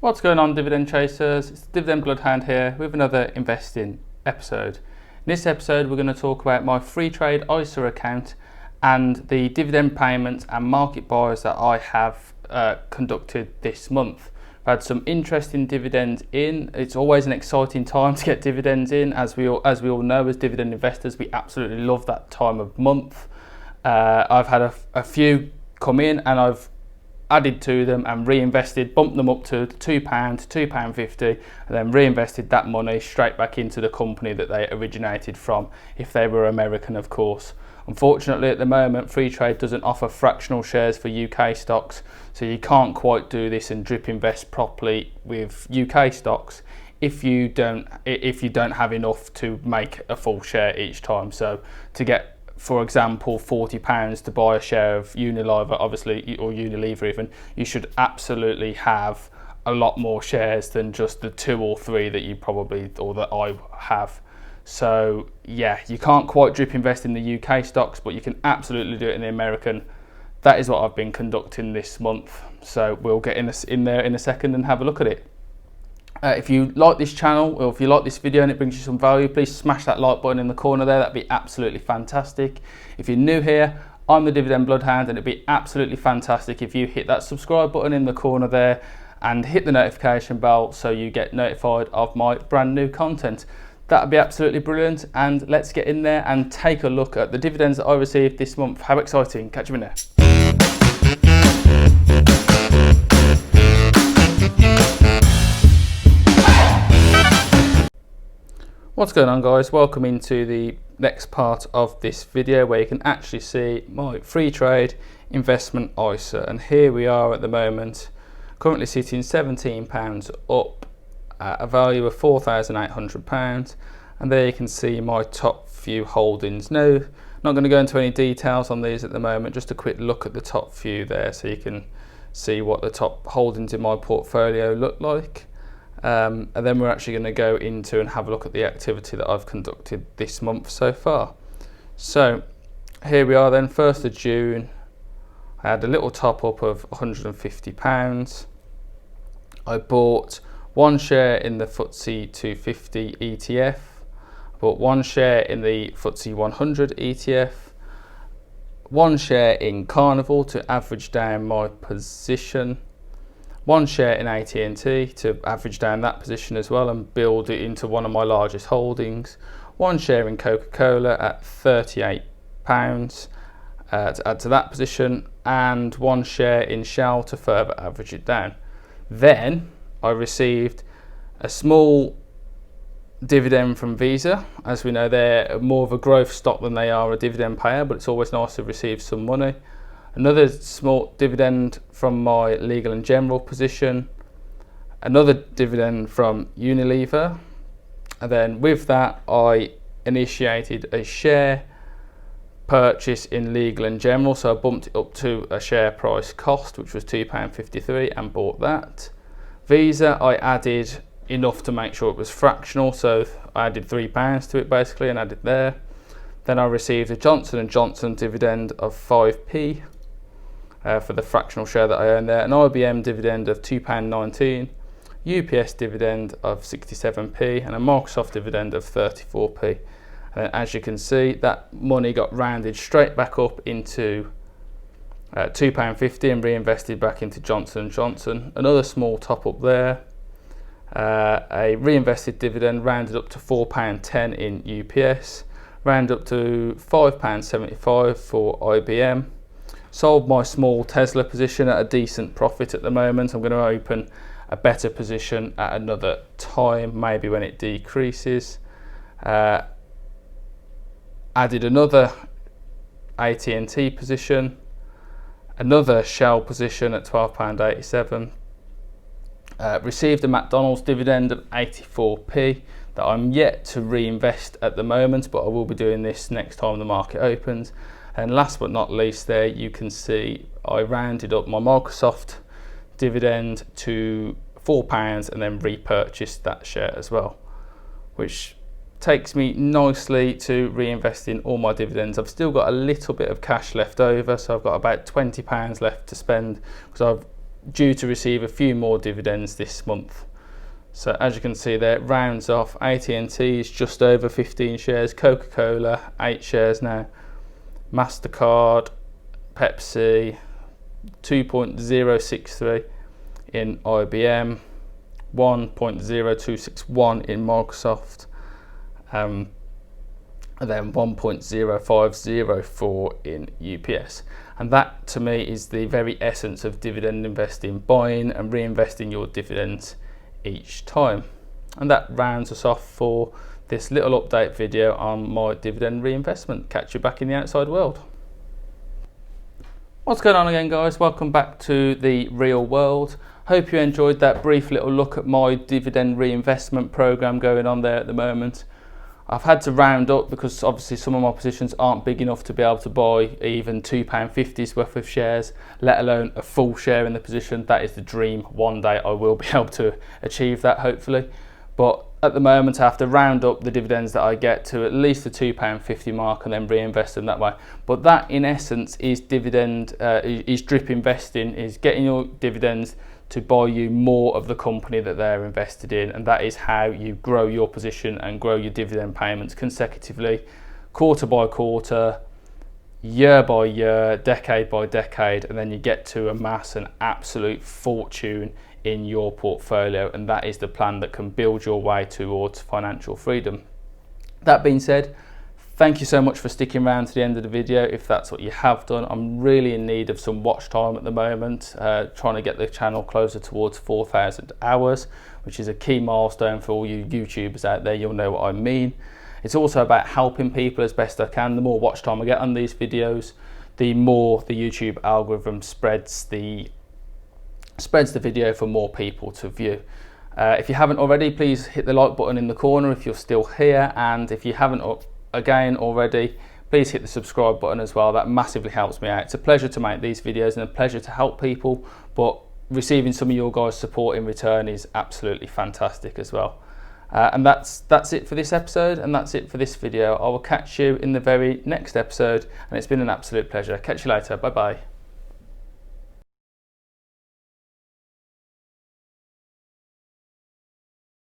What's going on, Dividend Chasers? It's the Dividend Bloodhound here with another investing episode. In this episode we're going to talk about my Freetrade ISA account and the dividend payments and market buys that I have conducted this month. I've had some interesting dividends in. It's always an exciting time to get dividends in. As we all know, as dividend investors, we absolutely love that time of month. I've had a few come in and I've added to them and reinvested, bumped them up to £2, £2.50, and then reinvested that money straight back into the company that they originated from, if they were American, of course. Unfortunately, at the moment, Freetrade doesn't offer fractional shares for UK stocks, so you can't quite do this and drip invest properly with UK stocks if you don't have enough to make a full share each time. So to get, for example, £40 to buy a share of Unilever, obviously, or Unilever even, you should absolutely have a lot more shares than just the 2 or 3 that you probably, or that I have. So yeah, you can't quite drip invest in the UK stocks, but you can absolutely do it in the American. That is what I've been conducting this month. So we'll get in there in a second and have a look at it. If you like this channel, or if you like this video and it brings you some value, please smash that like button in the corner there. That'd be absolutely fantastic. If you're new here, I'm the Dividend Bloodhound, and it'd be absolutely fantastic if you hit that subscribe button in the corner there and hit the notification bell so you get notified of my brand new content. That'd be absolutely brilliant. And let's get in there and take a look at the dividends that I received this month. How exciting. Catch you in there. What's going on, guys? Welcome into the next part of this video where you can actually see my Freetrade investment ISA, and here we are at the moment, currently sitting £17 up at a value of £4,800, and there you can see my top few holdings. Now, not going to go into any details on these at the moment, just a quick look at the top few there so you can see what the top holdings in my portfolio look like. And then we're actually going to go into and have a look at the activity that I've conducted this month so far. So here we are then, 1st of June. I had a little top up of £150. I bought 1 share in the FTSE 250 ETF. I bought 1 share in the FTSE 100 ETF. 1 share in Carnival to average down my position. 1 share in AT&T to average down that position as well and build it into one of my largest holdings. 1 share in Coca-Cola at £38 to add to that position, and 1 share in Shell to further average it down. Then I received a small dividend from Visa. As we know, they're more of a growth stock than they are a dividend payer, but it's always nice to receive some money. Another small dividend from my Legal and General position, another dividend from Unilever, and then with that I initiated a share purchase in Legal and General, so I bumped it up to a share price cost, which was £2.53, and bought that. Visa, I added enough to make sure it was fractional, so I added £3 to it basically and added there. Then I received a Johnson & Johnson dividend of 5p. For the fractional share that I own there, an IBM dividend of £2.19, UPS dividend of 67p, and a Microsoft dividend of 34p. And as you can see, that money got rounded straight back up into £2.50 and reinvested back into Johnson & Johnson. Another small top up there, a reinvested dividend rounded up to £4.10 in UPS, rounded up to £5.75 for IBM. Sold my small Tesla position at a decent profit at the moment. I'm going to open a better position at another time, maybe when it decreases. Added another AT&T position, another Shell position at £12.87. Received a McDonald's dividend of 84p that I'm yet to reinvest at the moment, but I will be doing this next time the market opens. And last but not least there, you can see I rounded up my Microsoft dividend to £4 and then repurchased that share as well, which takes me nicely to reinvest in all my dividends. I've still got a little bit of cash left over, so I've got about £20 left to spend because I've due to receive a few more dividends this month. So as you can see there, it rounds off. AT&T is just over 15 shares, Coca-Cola 8 shares now, MasterCard, Pepsi 2.063 in IBM, 1.0261 in Microsoft, and then 1.0504 in UPS. And that to me is the very essence of dividend investing, buying and reinvesting your dividends each time. And that rounds us off for this little update video on my dividend reinvestment. Catch you back in the outside world. What's going on again, guys? Welcome back to the real world. Hope you enjoyed that brief little look at my dividend reinvestment program going on there at the moment. I've had to round up because obviously some of my positions aren't big enough to be able to buy even £2.50's worth of shares, let alone a full share in the position. That is the dream. One day I will be able to achieve that, hopefully. But at the moment I have to round up the dividends that I get to at least the £2.50 mark and then reinvest them that way. But that in essence is is drip investing, is getting your dividends to buy you more of the company that they're invested in, and that is how you grow your position and grow your dividend payments consecutively, quarter by quarter, year by year, decade by decade, and then you get to amass an absolute fortune in your portfolio, and that is the plan that can build your way towards financial freedom. That being said, thank you so much for sticking around to the end of the video if that's what you have done. I'm really in need of some watch time at the moment, trying to get the channel closer towards 4,000 hours, which is a key milestone for all you YouTubers out there. You'll know what I mean. It's also about helping people as best I can. The more watch time I get on these videos, the more the YouTube algorithm spreads the video for more people to view. If you haven't already, please hit the like button in the corner if you're still here, and if you haven't again already, please hit the subscribe button as well. That massively helps me out. It's a pleasure to make these videos and a pleasure to help people, but receiving some of your guys' support in return is absolutely fantastic as well. And that's it for this episode, and that's it for this video. I will catch you in the very next episode, and it's been an absolute pleasure. Catch you later. Bye bye.